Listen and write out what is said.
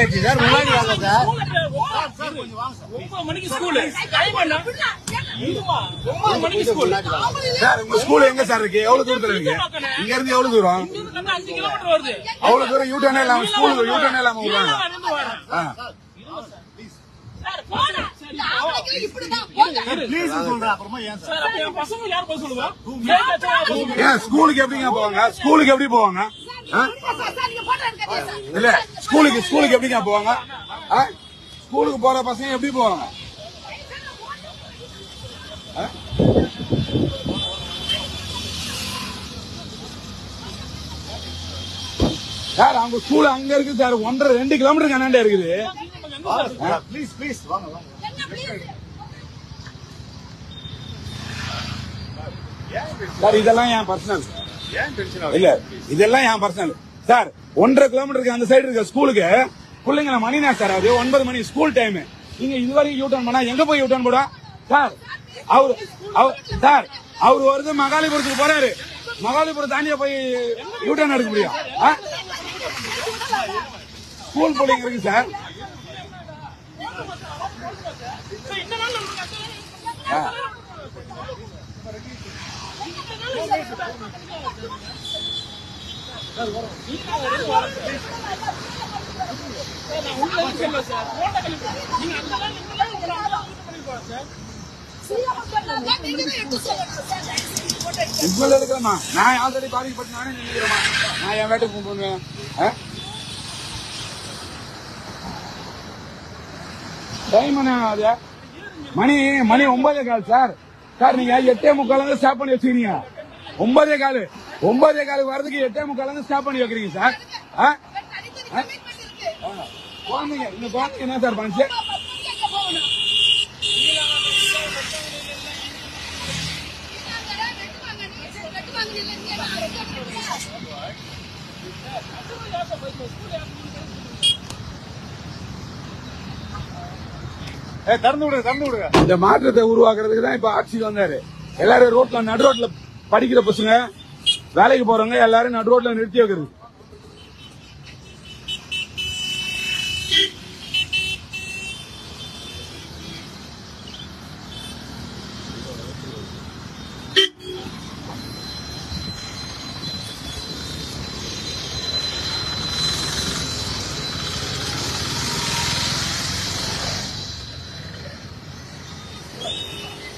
ஆயிடுச்சு சார். முன்னாடி வாங்க சார். 9 மணிக்கு ஸ்கூல். டைம் என்ன? 9 மணிக்கு ஸ்கூல். சார் உங்க ஸ்கூல் எங்க சார் இருக்கு? எவ்வளவு தூரத்துல இருக்கு? இங்க இருந்து எவ்வளவு தூரம்? 5 கிலோமீட்டர் வருது. அவ்வளவு தூரம் யூட்டர்னே இல்லாம ஸ்கூலுக்கு யூட்டர்னே இல்லாம விடுறாங்க. ஸ்கூலுக்கு எப்படிங்க போவாங்க? ஸ்கூலுக்கு எப்படி போவாங்க? இல்ல ஸ்கூலுக்கு எப்படிங்க போவாங்க? ஸ்கூலுக்கு போற பசங்க எப்படி போவாங்க? சார் அவங்க ஸ்கூல் அங்க இருக்கு சார். 1.5-2 கிலோமீட்டர் கண்ணாண்ட இருக்குது. ப்ளீஸ் வாங்க வாங்க சார். இதெல்லாம் என் பர்சனல். இல்ல இதெல்லாம் என் பர்சனல் சார். 1.5 கிலோமீட்டருக்கு அந்த சைடு இருக்க ஸ்கூலுக்கு பிள்ளைங்களை மணினா சார். அது 9 மணி ஸ்கூல் டைம். நீங்க இதுவரைக்கும் யூ டர்ன் பண்ணா எங்க போய் யூ டர்ன் போட சார்? அவரு வருது மகாலிபுரத்துக்கு போறாரு. மகாலிபுரம் தாண்டியா போய் யூ டர்ன் எடுக்க முடியும்? ஸ்கூல் பிள்ளைங்க இருக்கு சார். எடுக்கலாமா? நான் ஆல்ரெடி பாதிக்கப்பட்டு நானே நினைக்கிறேன். நான் என் வேட்டுக்கு போவேன். டைம் என்ன? மணி 9:15 சார். சார் நீங்க 8:45 ஸ்டாப் பண்ணி வச்சுக்கிறீங்க. 9:15 வரதுக்கு 8:45 ஸ்டாப் பண்ணி வைக்கிறீங்க சார். குழந்தைங்க இந்த குழந்தைங்க என்ன சார் பண்ணுச்சு? இந்த மாற்றத்தை உருவாக்குறதுக்கு தான் இப்ப ஆட்சிக்கு வந்தாரு. எல்லாரும் நடு ரோட்ல படிக்கிற பசங்க, வேலைக்கு போறவங்க எல்லாரும் நடு ரோட்ல நிறுத்தி வைக்கிறது.